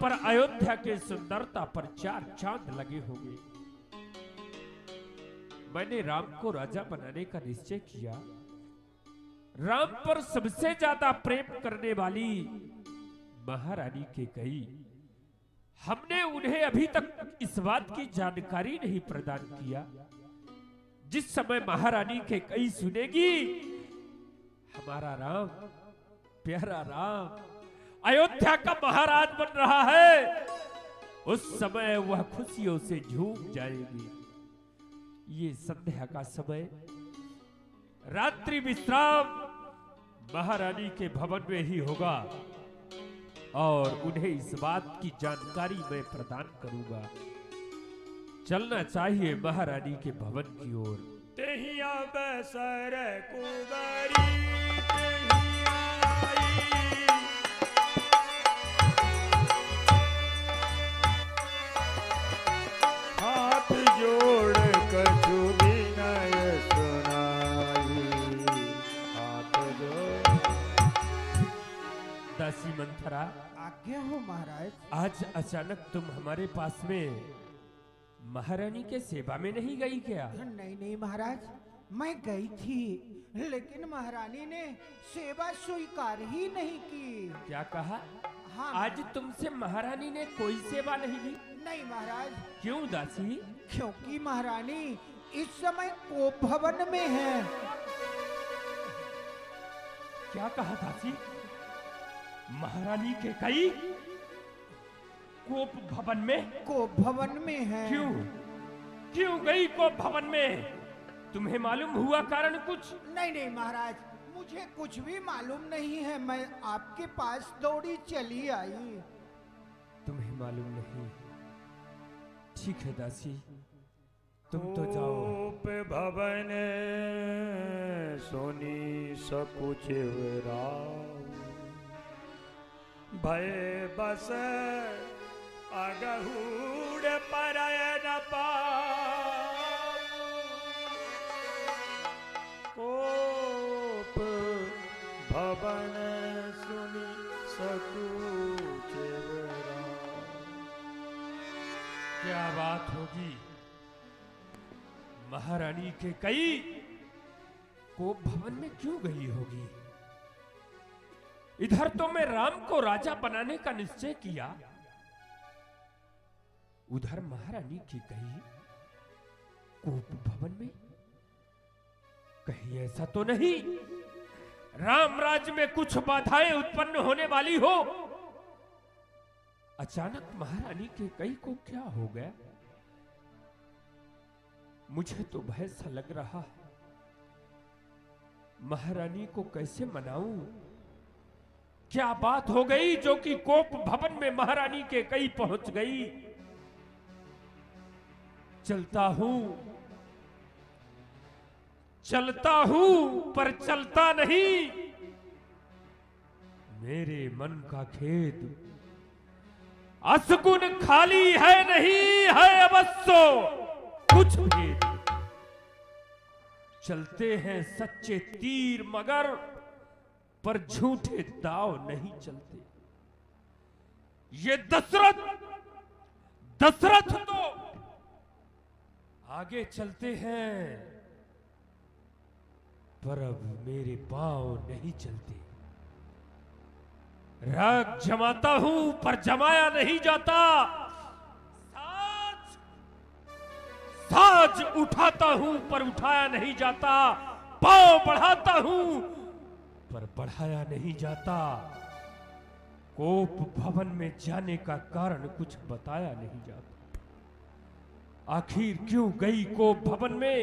पर अयोध्या के सुंदरता पर 4 चांद लगे होंगे। मैंने राम को राजा बनाने का निश्चय किया। राम पर सबसे ज्यादा प्रेम करने वाली महारानी कैकेयी, हमने उन्हें अभी तक इस बात की जानकारी नहीं प्रदान किया। जिस समय महारानी कैकेयी सुनेगी हमारा राम, प्यारा राम अयोध्या का महाराज बन रहा है, उस समय वह खुशियों से झूम जाएगी। ये संध्या का समय, रात्रि विश्राम महारानी के भवन में ही होगा और उन्हें इस बात की जानकारी मैं प्रदान करूंगा। चलना चाहिए महारानी के भवन की ओर। तेहिया बसर कुबरी हाथ जोड़ कछु विनय सुनाई, हाथ जोड़। दासी मंथरा, आज्ञा हो महाराज। आज अचानक तुम हमारे पास में महारानी के सेवा में नहीं गई क्या? नहीं नहीं महाराज, मैं गई थी, लेकिन महारानी ने सेवा स्वीकार ही नहीं की। क्या कहा? हाँ आज तुमसे महारानी ने कोई सेवा नहीं दी? नहीं महाराज। क्यों दासी? क्योंकि महारानी इस समय कोप भवन में है। क्या कहा दासी? महारानी कैकेयी कोप भवन में? कोप भवन में है। क्यों क्यों गई कोप भवन में? तुम्हें मालूम हुआ कारण कुछ? नहीं नहीं महाराज, मुझे कुछ भी मालूम नहीं है, मैं आपके पास दौड़ी चली आई। तुम्हें मालूम नहीं? ठीक है दासी, तुम तो जाओ। कोप भवन सोनी सकुच भय बस अगहूड़ परयन कोप भवन सुनी सकुच। क्या बात होगी? महारानी कैकेयी कोप भवन में क्यों गई होगी? इधर तो मैं राम को राजा बनाने का निश्चय किया, उधर महारानी कैकेयी कोप भवन में? कहीं ऐसा तो नहीं राम राज्य में कुछ बाधाएं उत्पन्न होने वाली हो? अचानक महारानी कैकेयी को क्या हो गया? मुझे तो भय सा लग रहा है। महारानी को कैसे मनाऊं? क्या बात हो गई जो कि कोप भवन में महारानी कैकेयी पहुंच गई? चलता हूं पर चलता नहीं। मेरे मन का खेत असगुन खाली है, नहीं है अवश्य कुछ भेद। चलते हैं सच्चे तीर मगर पर झूठे दाव नहीं चलते। ये दशरथ तो आगे चलते हैं पर अब मेरे पांव नहीं चलते। राग जमाता हूं पर जमाया नहीं जाता। साज उठाता हूं पर उठाया नहीं जाता। पांव बढ़ाता हूं पर बढ़ाया नहीं जाता। कोप भवन में जाने का कारण कुछ बताया नहीं जाता। आखिर क्यों गई कोप भवन में?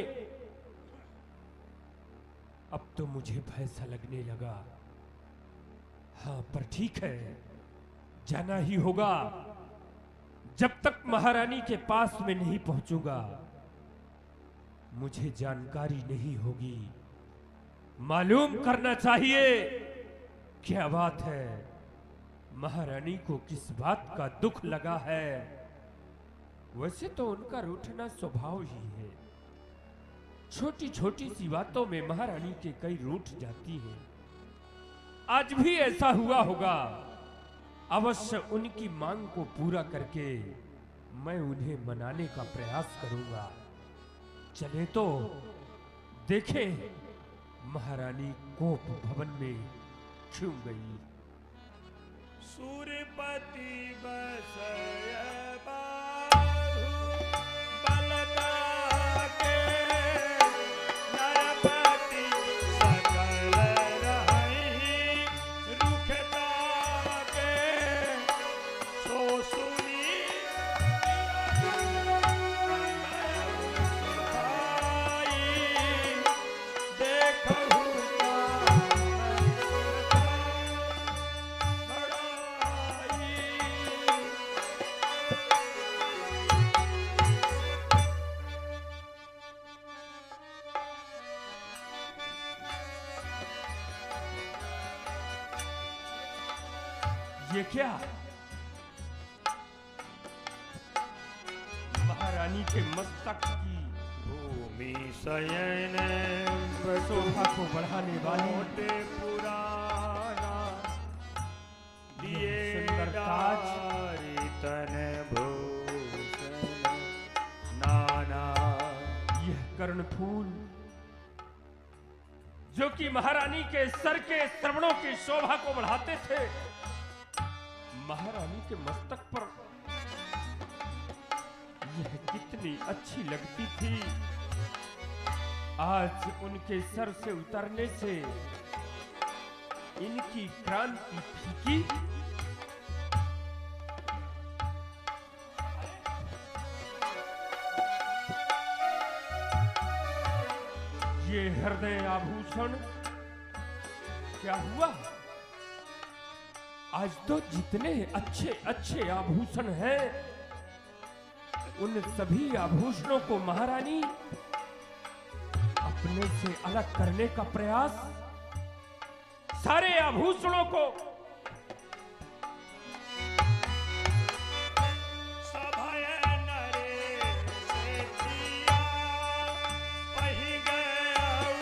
अब तो मुझे भय सा लगने लगा। हाँ पर ठीक है, जाना ही होगा। जब तक महारानी के पास में नहीं पहुंचूंगा मुझे जानकारी नहीं होगी। मालूम करना चाहिए क्या बात है, महारानी को किस बात का दुख लगा है। वैसे तो उनका रूठना स्वभाव ही है। छोटी छोटी सी बातों में महारानी कैकेयी रूठ जाती है। आज भी ऐसा हुआ होगा। अवश्य उनकी मांग को पूरा करके मैं उन्हें मनाने का प्रयास करूंगा। चले तो देखें महारानी कोप भवन में क्यों गई। सूर्यपति बसय बाहु बलदा के नरपति सकल रहहि रुखता के सो सुनी देखहु ये क्या? महारानी के मस्तक की भूमि शयन शोभा को बढ़ाने वाली मोटे पुराना दिए सुंदर ताज। डारी तन भूषण नाना। यह कर्णफूल जो कि महारानी के सर के श्रवणों की शोभा को बढ़ाते थे, महारानी के मस्तक पर यह कितनी अच्छी लगती थी। आज उनके सर से उतरने से इनकी क्रांति फीकी। ये हृदय आभूषण क्या हुआ? आज तो जितने अच्छे अच्छे आभूषण हैं, उन सभी आभूषणों को महारानी अपने से अलग करने का प्रयास, सारे आभूषणों को सभय नरे से दिया पहि गयऊ।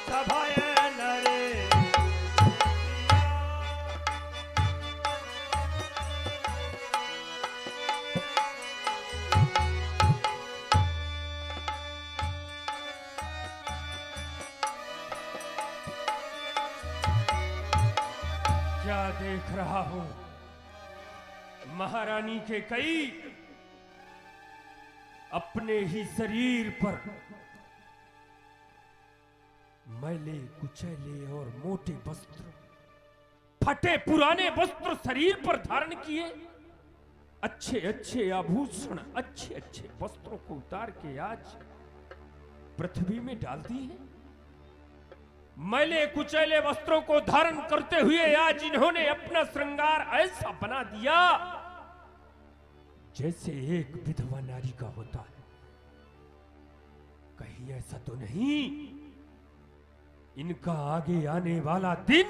सभय नरे क्या देख रहा हूं? महारानी के कई अपने ही शरीर पर मैले कुचैले और मोटे वस्त्र, फटे पुराने वस्त्र शरीर पर धारण किए, अच्छे अच्छे आभूषण, अच्छे अच्छे वस्त्रों को उतार के आज पृथ्वी में डाल दिए। मैले कुचैले वस्त्रों को धारण करते हुए आज इन्होंने अपना श्रृंगार ऐसा बना दिया जैसे एक विधवा नारी का होता है। कहीं ऐसा तो नहीं इनका आगे आने वाला दिन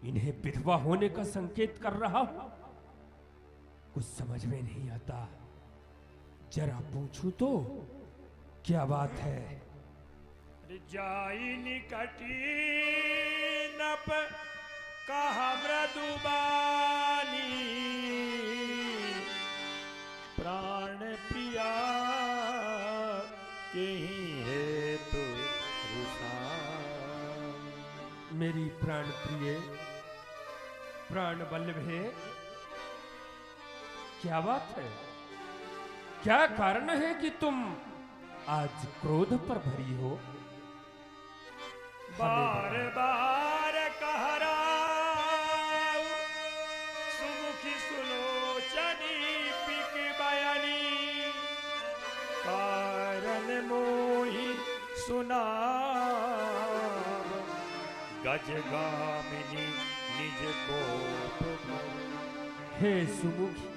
इन्हें विधवा होने का संकेत कर रहा हो? कुछ समझ में नहीं आता। जरा पूछूं तो क्या बात है? जाई निकटी नप कहा मृदुबानी। प्राण प्रिया के ही हेतु मेरी प्राण प्रिय, प्राण वल्लभे, क्या बात है? क्या कारण है कि तुम आज क्रोध पर भरी हो? बार बार कहरा सुमुखी सुलोचनी पिक बयानी। कारण मोहि सुना गजगामिनी निज कोप। हे सुमुखी,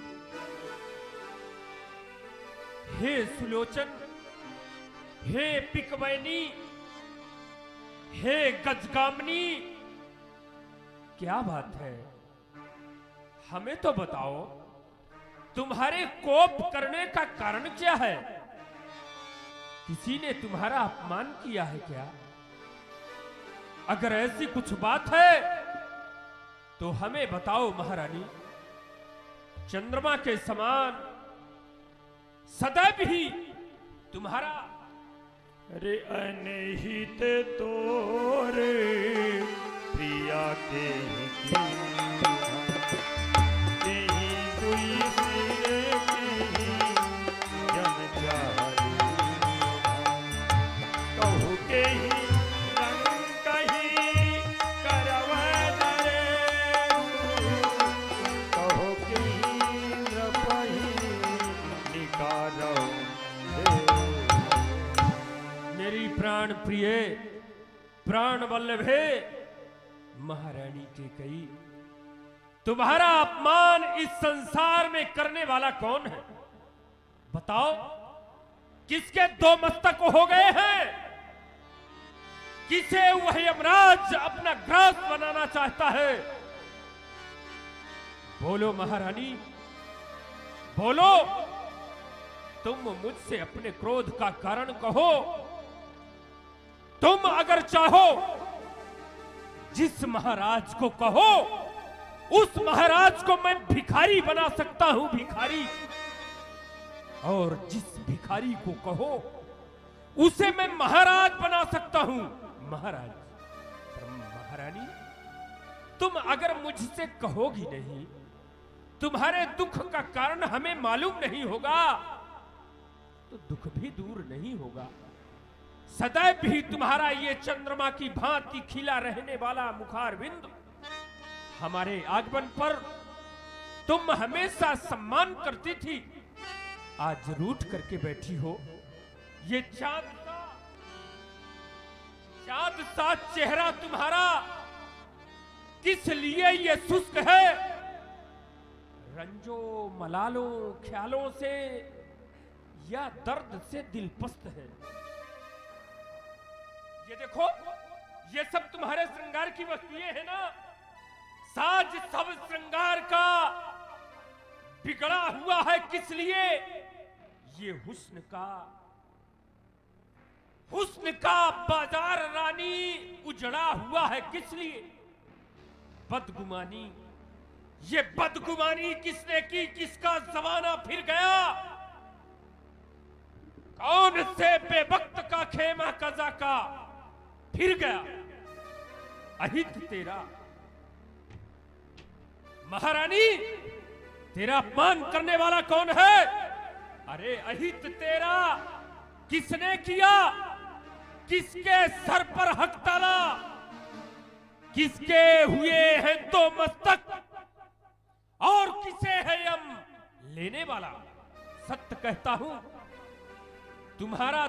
हे सुलोचन, हे पिकवैनी, हे गजगामिनी, क्या बात है? हमें तो बताओ, तुम्हारे कोप करने का कारण क्या है? किसी ने तुम्हारा अपमान किया है क्या? अगर ऐसी कुछ बात है तो हमें बताओ महारानी, चंद्रमा के समान सदैव ही तुम्हारा रे अनहित तोरे प्रिया के प्राण प्रिय प्राण वल्लभे महारानी के कई, तुम्हारा अपमान इस संसार में करने वाला कौन है? बताओ, किसके दो मस्तक हो गए हैं? किसे वह यमराज अपना ग्रास बनाना चाहता है? बोलो महारानी, बोलो। तुम मुझसे अपने क्रोध का कारण कहो। तुम अगर चाहो, जिस महाराज को कहो उस महाराज को मैं भिखारी बना सकता हूं, भिखारी। और जिस भिखारी को कहो उसे मैं महाराज बना सकता हूं, महाराज। पर महारानी, तुम अगर मुझसे कहोगी नहीं, तुम्हारे दुख का कारण हमें मालूम नहीं होगा, तो दुख भी दूर नहीं होगा। सदैव भी तुम्हारा ये चंद्रमा की भांति खिला रहने वाला मुखारविंद, हमारे आगमन पर तुम हमेशा सम्मान करती थी, आज रूठ करके बैठी हो। ये चांद सा चेहरा तुम्हारा किस लिए ये शुष्क है? रंजो मलालों ख्यालों से या दर्द से दिलपस्त है? ये देखो, ये सब तुम्हारे श्रृंगार की वस्तुएं हैं ना। साज सब श्रृंगार का बिगड़ा हुआ है किस लिए? ये हुस्न का बाजार रानी उजड़ा हुआ है किस लिए? बदगुमानी, ये बदगुमानी किसने की? किसका जमाना फिर गया? कौन से बेवक्त का खेमा कजा का फिर गया? अहित तेरा। महारानी, तेरा अपमान करने वाला कौन है? अरे अहित तेरा किसने किया? किसके सर पर हक डाला? किसके हुए हैं दो मस्तक? और किसे है यम लेने वाला? सत्य कहता हूं, तुम्हारा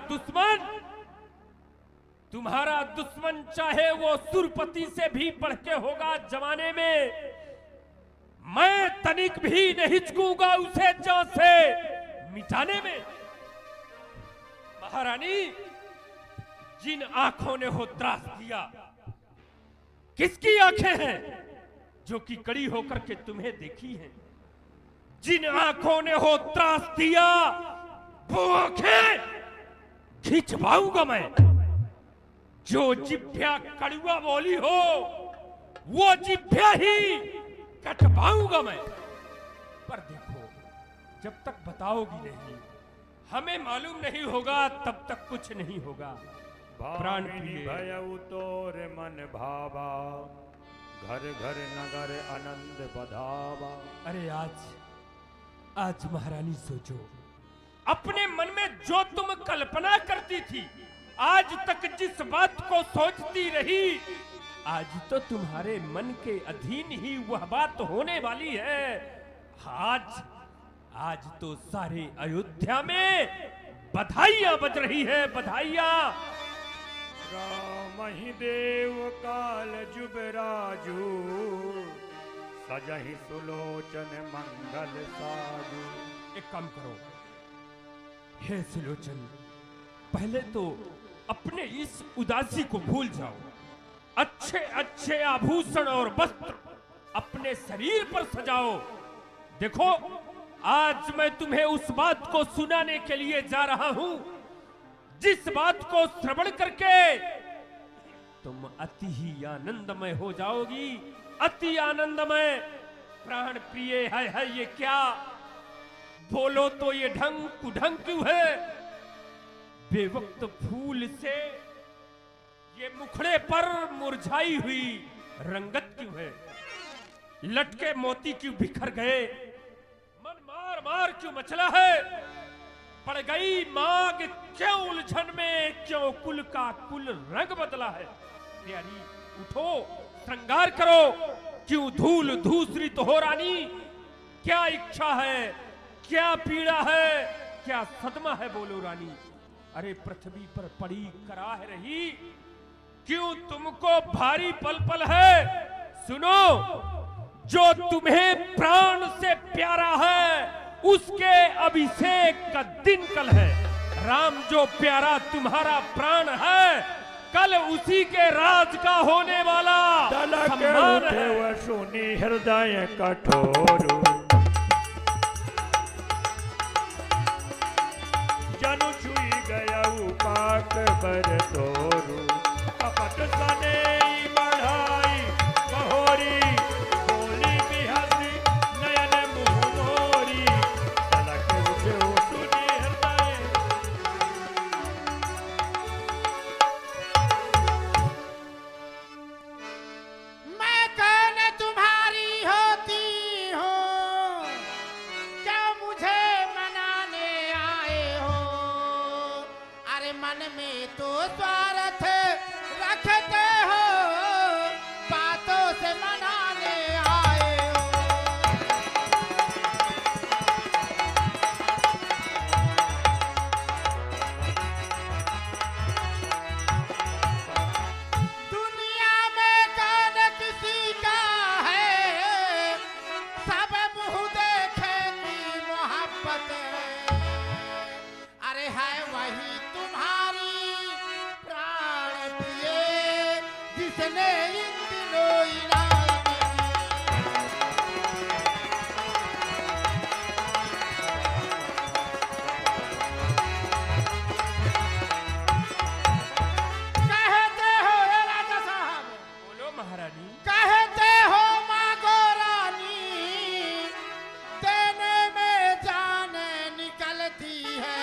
दुश्मन चाहे वो सुरपति से भी बढ़ के होगा जमाने में, मैं तनिक भी नहीं चूकूंगा उसे जान से मिटाने में। महारानी, जिन आंखों ने हो त्रास दिया, किसकी आंखें हैं जो कि कड़ी होकर के तुम्हें देखी हैं? जिन आंखों ने हो त्रास दिया, वो आंखें खिंचवाऊंगा मैं। जो जिभ्या कड़ुआ बोली हो, वो जिभ्या ही कटवाऊंगा मैं। पर देखो, जब तक बताओगी नहीं, हमें मालूम नहीं होगा, तब तक कुछ नहीं होगा। प्राण प्रिय भयउ तोर मन भावा, घर घर नगर आनंद बधावा। अरे आज महारानी सोचो, अपने मन में जो तुम कल्पना करती थी, आज तक जिस बात को सोचती रही, आज तो तुम्हारे मन के अधीन ही वह बात होने वाली है। आज तो सारे अयोध्या में बधाइयां बज रही है, बधाइयां। राम ही देव काल जुबराजू, सजहि सुलोचन मंगल साजू। एक काम करो, हे सुलोचन, पहले तो अपने इस उदासी को भूल जाओ। अच्छे अच्छे आभूषण और वस्त्र अपने शरीर पर सजाओ। देखो, आज मैं तुम्हें उस बात को सुनाने के लिए जा रहा हूं, जिस बात को श्रवण करके तुम अति ही आनंदमय हो जाओगी, अति आनंदमय, प्राण प्रिय है ये क्या? बोलो तो ये ढंग कुढंग क्यों है? बेवक्त फूल से ये मुखड़े पर मुरझाई हुई रंगत क्यों है? लटके मोती क्यों बिखर गए? मन मार मार क्यों मचला है? पड़ गई मांग क्यों उलझन में? क्यों कुल का कुल रंग बदला है? प्यारी उठो, श्रृंगार करो, क्यों धूल धूसरित हो रानी? क्या इच्छा है, क्या पीड़ा है, क्या सदमा है? बोलो रानी। अरे पृथ्वी पर पड़ी कराह रही, क्यों तुमको भारी पल पल है? सुनो, जो तुम्हें प्राण से प्यारा है उसके अभिषेक का दिन कल है। राम जो प्यारा तुम्हारा प्राण है, कल उसी के राज का होने वाला सम्मान है। वह सुनी हृदय कठोर, जनु छुई गया पाक बर तोरू। कपट सने बढ़ाई बहोरी, बोली बिहसी नयन मुँह मोरी। तलक उठे सुनी हृदय। मैं कौन तुम्हारी होती हूँ, क्या मुझे मनाने आए हो? अरे मन में तो स्वार्थ रखते हो, बातों से मनाने आए हो। दुनिया में कौन किसी का है, सब मुँह देखे की मोहब्बत है। अरे है वही तुम्हारी प्राण प्रिय, जिसने इन दिनों इनाम कहते हो ये राजा साहब, बोलो महारानी। कहते हो मांगो रानी, देने में जान निकलती है।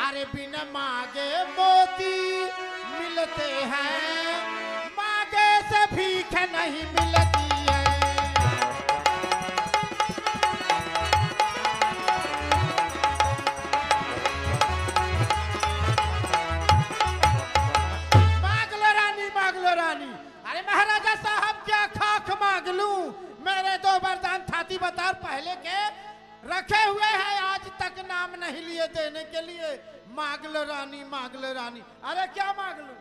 अरे बिन मांगे मोती मिलते हैं, मांगे से भीख नहीं मिलती है। मांग लो रानी, मांग लो रानी। अरे महाराजा साहब क्या खाक मांग लूं? मेरे दो वरदान थाती बतार पहले के रखे हुए हैं, आज तक नाम नहीं लिए देने के लिए। मांग लो रानी, मांग लो रानी। अरे क्या मांग लूं?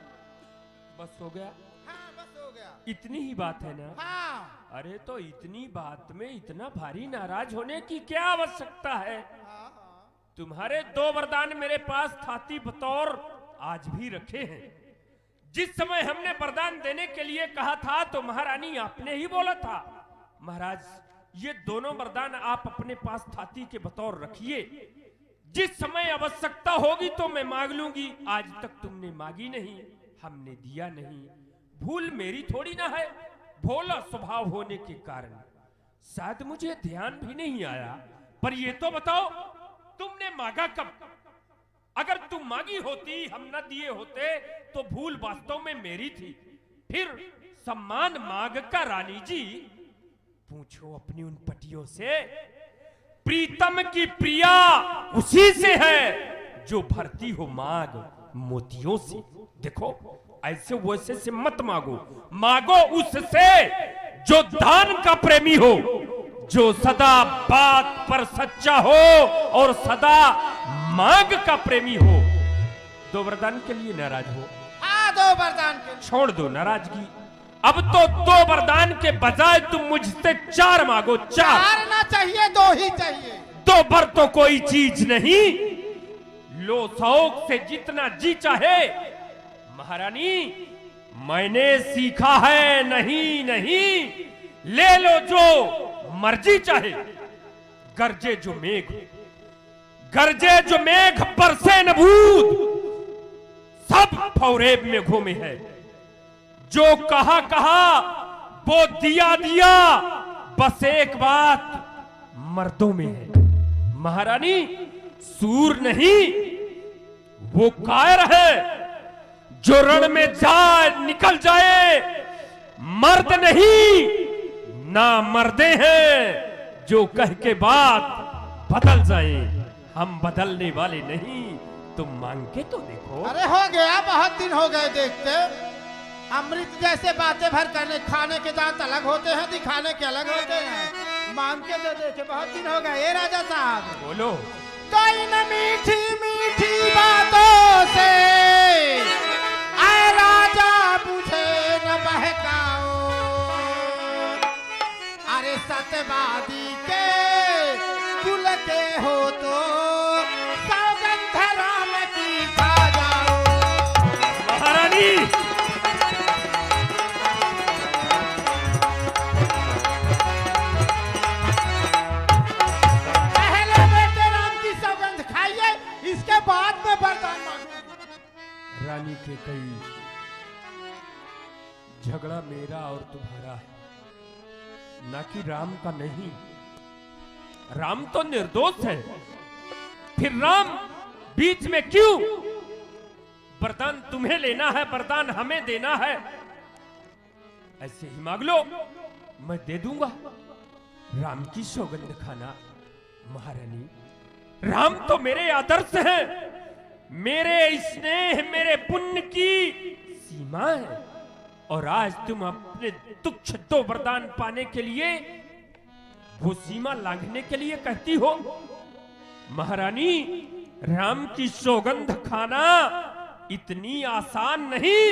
बस हो गया? हाँ बस हो गया। इतनी ही बात है ना? हाँ अरे तो इतनी बात में इतना भारी नाराज होने की क्या आवश्यकता है? हाँ हाँ। तुम्हारे दो वरदान मेरे पास थाती बतौर आज भी रखे हैं। जिस समय हमने वरदान देने के लिए कहा था तो महारानी आपने ही बोला था, महाराज ये दोनों वरदान आप अपने पास थाती के बतौर रखिए, जिस समय आवश्यकता होगी तो मैं मांग लूंगी। आज तक तुमने मांगी नहीं, हमने दिया नहीं। भूल मेरी थोड़ी ना है, भोला स्वभाव होने के कारण शायद मुझे ध्यान भी नहीं आया। पर ये तो बताओ तुमने मांगा कब? अगर तुम मांगी होती, हम न दिए होते तो भूल वास्तव में मेरी थी। फिर सम्मान मांग का रानी जी, पूछो अपनी उन पटियों से। प्रीतम की प्रिया उसी से है जो भरती हो मांग मोतियों से। देखो ऐसे वैसे से मत मांगो, मांगो उससे जो दान का प्रेमी हो, जो सदा बात पर सच्चा हो और सदा मांग का प्रेमी हो। दो वरदान के लिए नाराज हो? हाँ दो वरदान के। छोड़ दो नाराजगी। अब तो दो वरदान के बजाय तुम मुझसे चार मांगो। चार ना चाहिए, दो ही चाहिए। दो बर तो कोई चीज नहीं, लो शौक से जितना जी चाहे। महारानी मैंने सीखा है नहीं नहीं, ले लो जो मर्जी चाहे। गरजे जो मेघ, गरजे जो मेघ बरसे न भूत, सब फौरेब में घूमे है। जो कहा कहा वो दिया दिया, बस एक बात मर्दों में है महारानी, सूर नहीं वो कायर है, जो रण में जाए निकल जाए, मर्द नहीं ना मर्दे हैं जो कह के बात बदल जाए, हम बदलने वाले नहीं, तुम मांग के तो देखो। अरे हो गया, बहुत दिन हो गए देखते, अमृत जैसे बातें भर करने, खाने के दांत अलग होते हैं, दिखाने के अलग होते हैं, मांग के तो देखे, बहुत दिन हो गए। राजा साहब बोलो। तो इन मीठी मीठी बातों से आए राजा मुझे न बहकाओ, अरे सत्यवादी के कुल के हो तो सौगंध राम की खा जाओ। महारानी पहले बेटे राम की सौगंध खाइए, इसके बाद में वरदान मांगूंगी। रानी के कई झगड़ा मेरा और तुम्हारा है, ना कि राम का नहीं। राम तो निर्दोष है, फिर राम बीच में क्यों? वरदान तुम्हें लेना है, वरदान हमें देना है, ऐसे ही मांग लो, मैं दे दूंगा। राम की सौगंध खाना महारानी। राम तो मेरे आदर्श हैं, मेरे स्नेह मेरे पुण्य की सीमा है, और आज तुम अपने तुच्छ दो वरदान पाने के लिए वो सीमा लांघने के लिए कहती हो। महारानी राम की सौगंध खाना इतनी आसान नहीं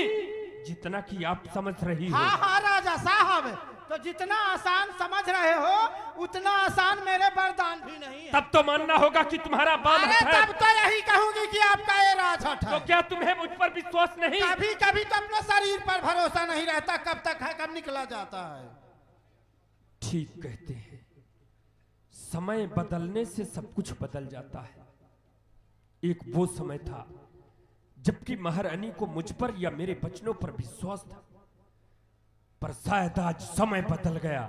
जितना कि आप समझ रही हो। हाँ हाँ राजा साहब, तो जितना आसान समझ रहे हो उतना आसान मेरे वरदान भी नहीं है। तब तो मानना होगा कि तुम्हारा बाम अरे हट है। तब तो यही कहूंगी कि आपका ये राजहट है। तो क्या तुम्हें मुझ पर विश्वास नहीं? कभी कभी तो अपने शरीर पर भरोसा नहीं रहता, कब तक है कब निकला जाता है। ठीक कहते हैं, समय बदलने से सब कुछ बदल जाता है। एक वो समय था जबकि महारानी को मुझ पर या मेरे बचनों पर विश्वास था, पर शायद आज समय बदल गया,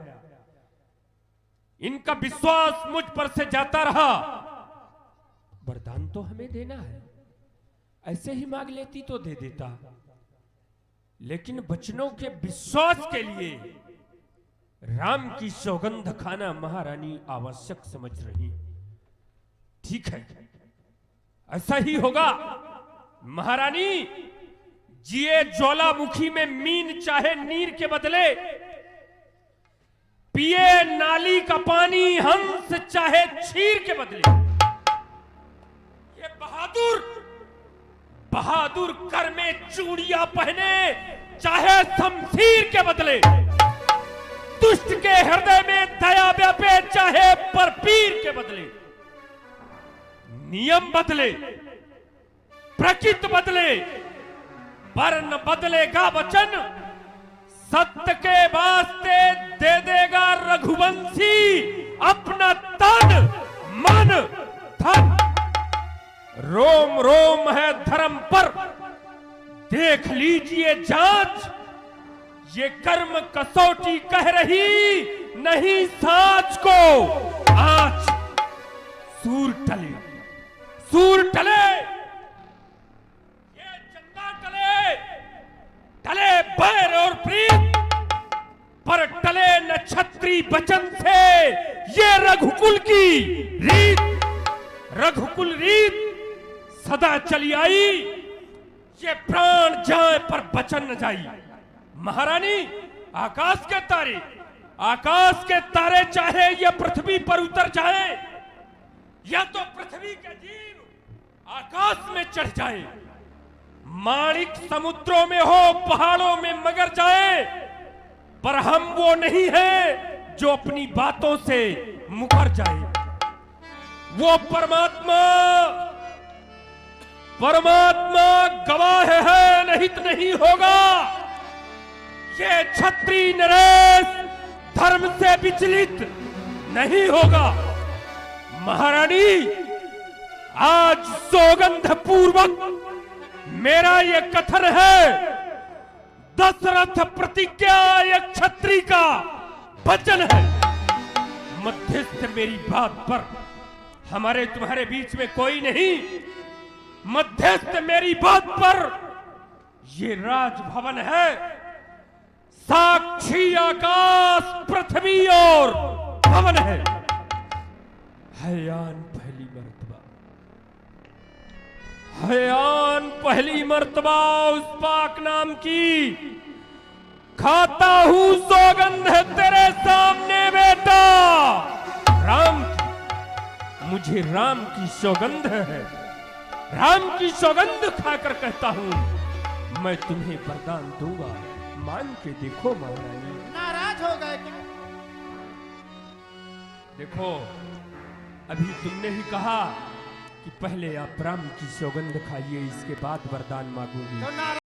इनका विश्वास मुझ पर से जाता रहा। वरदान तो हमें देना है, ऐसे ही मांग लेती तो दे देता, लेकिन बचनों के विश्वास के लिए राम की सौगंध खाना महारानी आवश्यक समझ रही। ठीक है, ऐसा ही होगा। महारानी जिए ज्वालामुखी में मीन चाहे नीर के बदले, पिए नाली का पानी हंस चाहे छीर के बदले। ये बहादुर कर में चूड़ियां पहने चाहे शमशीर के बदले, दुष्ट के हृदय में दया व्यापे चाहे पर पीर के बदले। नियम बदले, प्रकृति बदले, वर्ण बदलेगा वचन, सत्य के वास्ते दे देगा रघुवंशी अपना तन मन धन। रोम रोम है धर्म पर, देख लीजिए जांच, ये कर्म कसौटी कह रही नहीं साँच को आज। सूर टले, सूर टले, ये चंदा टले, टले बैर और प्रीत, पर टले न छत्री वचन से ये रघुकुल की रीत। रघुकुल रीत सदा चली आई, ये प्राण जाए पर वचन न जाई। महारानी आकाश के तारे चाहे ये पृथ्वी पर उतर जाए, या तो पृथ्वी के जीव आकाश में चढ़ जाए, माणिक समुद्रों में हो पहाड़ों में मगर जाए, पर हम वो नहीं है जो अपनी बातों से मुकर जाए। वो परमात्मा गवाह है, नहीं तो नहीं होगा। ये क्षत्रिय नरेश धर्म से विचलित नहीं होगा। महारानी आज सौगंध पूर्वक मेरा ये कथन है, दशरथ प्रतिज्ञा एक क्षत्रिय का वचन है। मध्यस्थ मेरी बात पर, हमारे तुम्हारे बीच में कोई नहीं, मध्यस्थ मेरी बात पर। ये राजभवन है, साक्षी आकाश पृथ्वी और भवन है। हयान पहली मर्तबा, हयान पहली मर्तबा उस पाक नाम की खाता हूं सौगंध है तेरे सामने बेटा। राम की, मुझे राम की सौगंध है, राम की सौगंध खाकर कहता हूं मैं तुम्हें वरदान दूंगा, मान के देखो महारानी। नाराज हो गए क्या? देखो, अभी तुमने ही कहा कि पहले आप राम की सौगंध खाइए, इसके बाद वरदान मांगूंगी। तो नाराज